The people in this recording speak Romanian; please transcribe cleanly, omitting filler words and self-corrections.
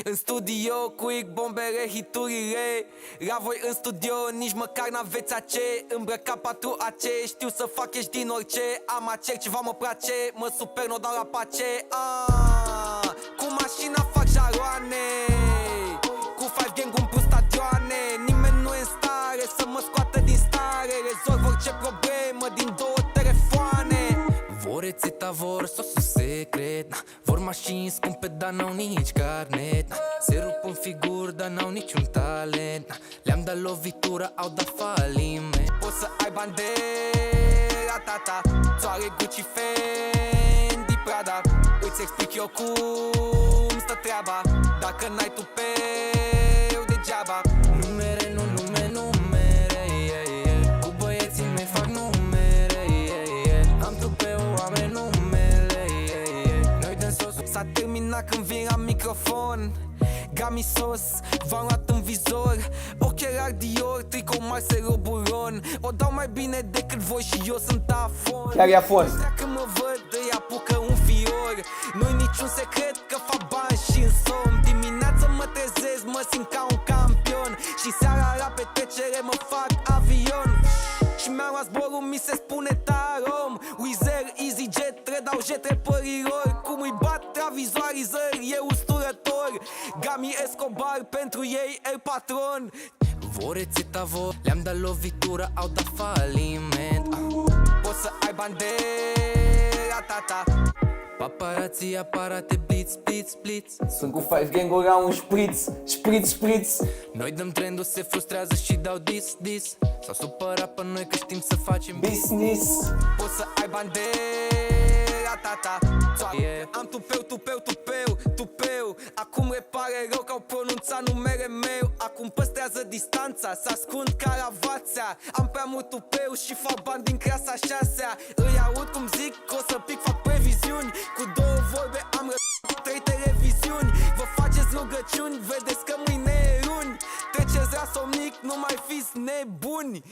În studio cu Ic bombere hiturile. La voi în studio nici măcar n-aveți ace. Îmbrăcat 4 AC, știu să fac ești din orice. Am acer ceva mă place, mă super n-o dau la pace. Cu mașina fac jaroane, cu 5 gang umplu stadioane. Nimeni nu e în stare să mă scoată din stare. Rezolv orice problemă din 2 telefoane. Vor rețeta, vor sosul secret, vor mașini scumpe, dar n-au nici carnet. Se rup în figuri, dar n-au niciun talent. Le-am dat lovitură, au dat faliment. Poți să ai bani de ratata, țoare Gucci, Fendi, Prada. Îți explic eu cum stă treaba. Dacă n-ai tupeu degeaba. Numere, nu numere, cu băieții mei fac numere. Am tupeu, oameni numele. Noi dăm sos. S-a terminat când vin la microfon. Gami sos, v-am luat în vizor. Ochelari Dior, tricou Marcelo Buron. O dau mai bine decât voi și eu sunt afon. Chiar e afon. Când mă văd, îi apucă un fior. Nu-i niciun secret că fac bani și în somn. Dimineața mă trezesc, mă simt ca un campion. Și seara la petrecere mă fac avion. Și mi-am luat zborul, mi se spune Tarom. Wizz Air, EasyJet, redau jet repărilor. Cum îi bat travizoarizări, e usturător. Gami Escobar, pentru ei El Patron. Vor rețeta, vor, le-am dat lovitură, au dat faliment. Poți să ai bani de ratata. Paparații, aparate, blitz, blitz, blitz. Sunt cu 5 gang-uri la un șpriț, șpriț, șpriț. Noi dăm trendul, se frustrează și dau dis. S-au supărat pe noi că știm să facem Business. Poți să ai bani de ratata. Am tupeu. Acum repare rău că au pronunțat numele meu. Acum păstrează distanța, s-ascund caravația. Am prea mult tupeu și fac bani din clasa 6-a. Îi aud cum zic că o să pic, fac previziuni. Cu 2 vorbe am 3 televiziuni. Vă faceți rugăciuni, vedeți că mâine e luni. Treceți la somnic, nu mai fiți nebuni.